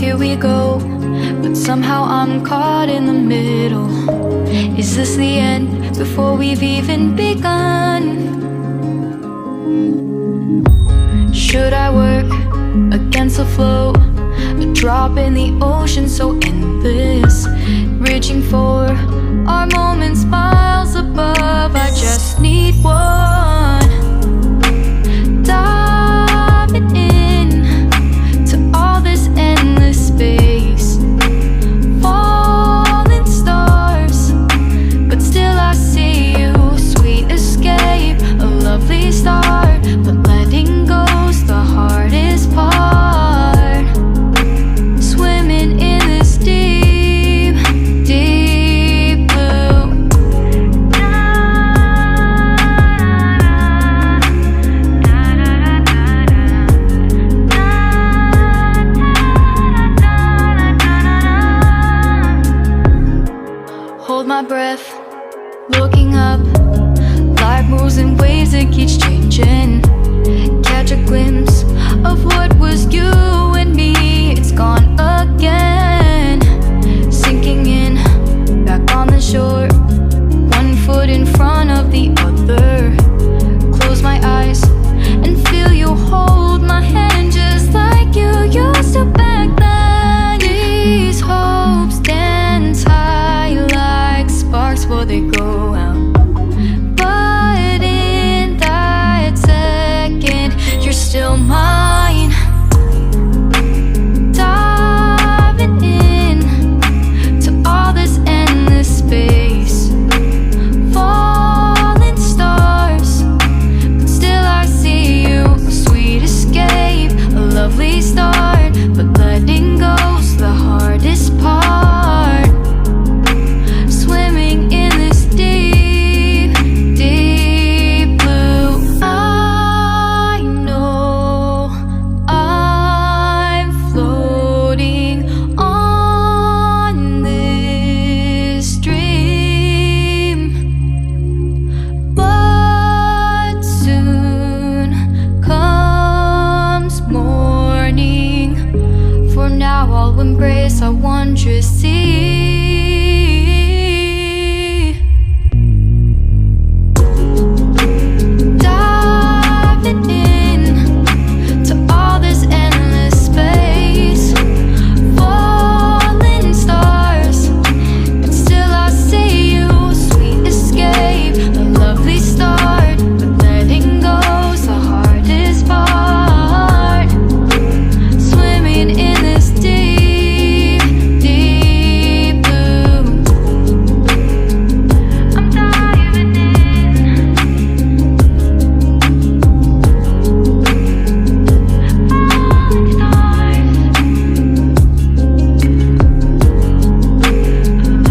here we go, but somehow I'm caught in the middle. Is this the end before we've even begun? Should I work against the flow? A drop in the ocean so endless, reaching for our moments miles above. I just need one, diving in to all this endless space, falling stars, but still I see you. Sweet escape, a lovely start, but letting go's the hardest part. Swimming in this deep, deep blue. Hold my breath, looking up. Life moves in waves that keeps changing. Catch a glimpse of what was you and me. It's gone again, sinking in, back on the shore. One foot in front of the other. Close my eyes and feel you hold my hand just like you used to back then. These hopes dance high like sparks before they go out. But in that second, you're still mine. Diving in to all this endless space, falling stars, but still I see you. Sweet escape, a lovely start, but letting go's the hardest part. Swimming in this deep, deep blue. I know I'm floating on this dream, but soon comes morning. For now I'll embrace our wondrous sea. Diving in to all this endless space, falling stars, but still I see you. Sweet escape, a lovely start, but letting go's the hardest part. Swimming in this deep, deep blue. I'm diving in. Falling stars,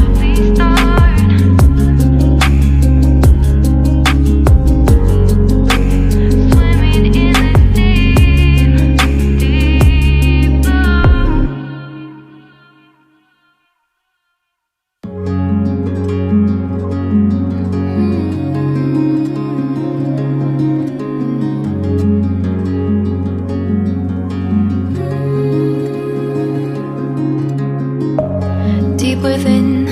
lovely start. Swimming in this deep, deep blue. Deep within,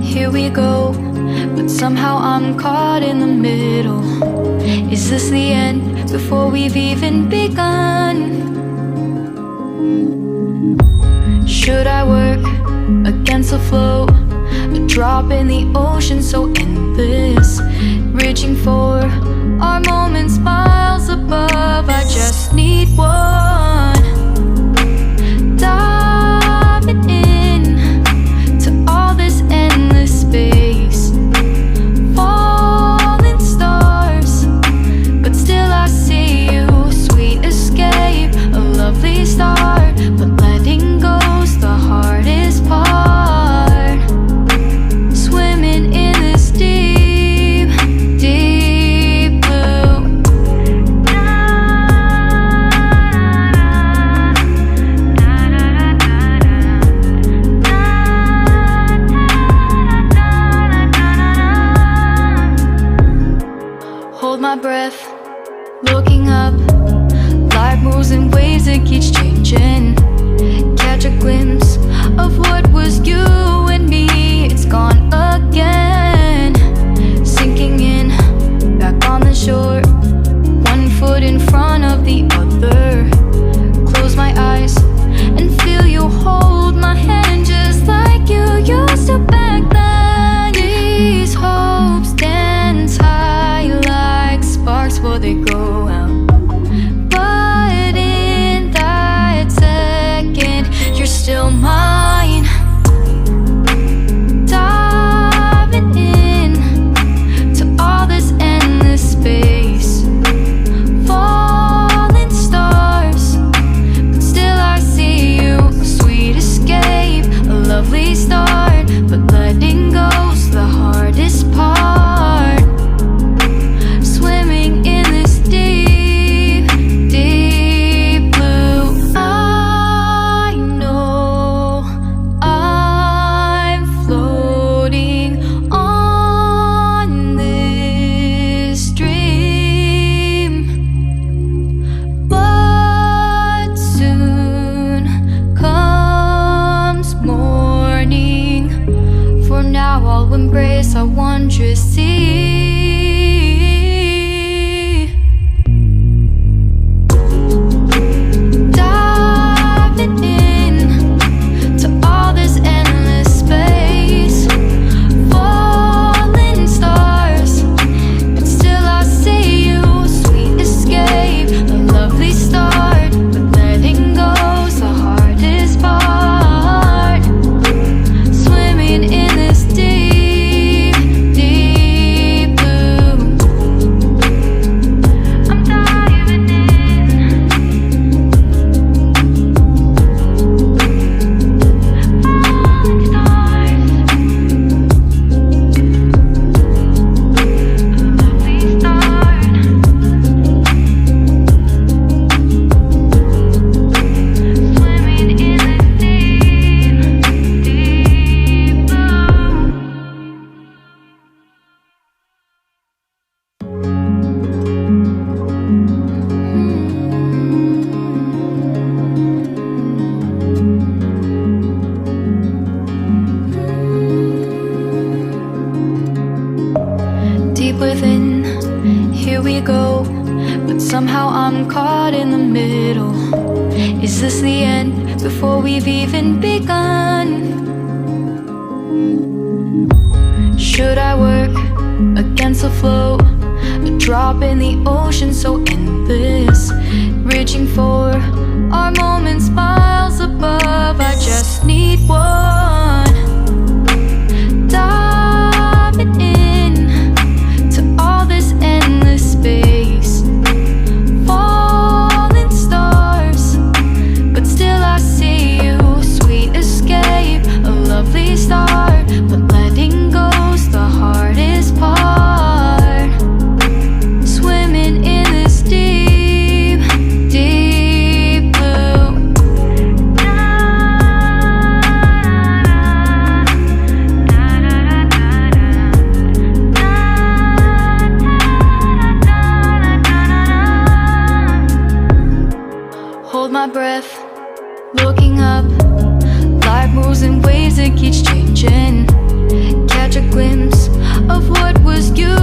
here we go, but somehow I'm caught in the middle. Is this the end before we've even begun? Should I work against the flow? A drop in the ocean so endless, reaching for our moments miles above. I just need one, diving in to all this endless space, falling stars, but still I see you. Sweet escape, a lovely start, but letting go's the hardest part. Swimming in this deep, deep blue. embrace our wondrous sea. Diving in to all this endless space, falling stars, but still I see you. Sweet escape, a lovely start, but letting go's the hardest part. Swimming in this deep, deep blue. I'm diving in. Falling stars, a lovely start. Swimming in this deep, deep blue. Deep within, here we go, but somehow I'm caught in the middle. Is this the end before we've even begun? Should I work against the flow? A drop in the ocean so endless, reaching for our moments miles above. I just need one. Diving in to all this endless space, falling stars, but still I see you. Sweet escape, a lovely start, but letting go's the hardest part. Swimming in this deep, deep blue. Hold my breath, looking up. Life moves in waves that keeps changing. Catch a glimpse of what was you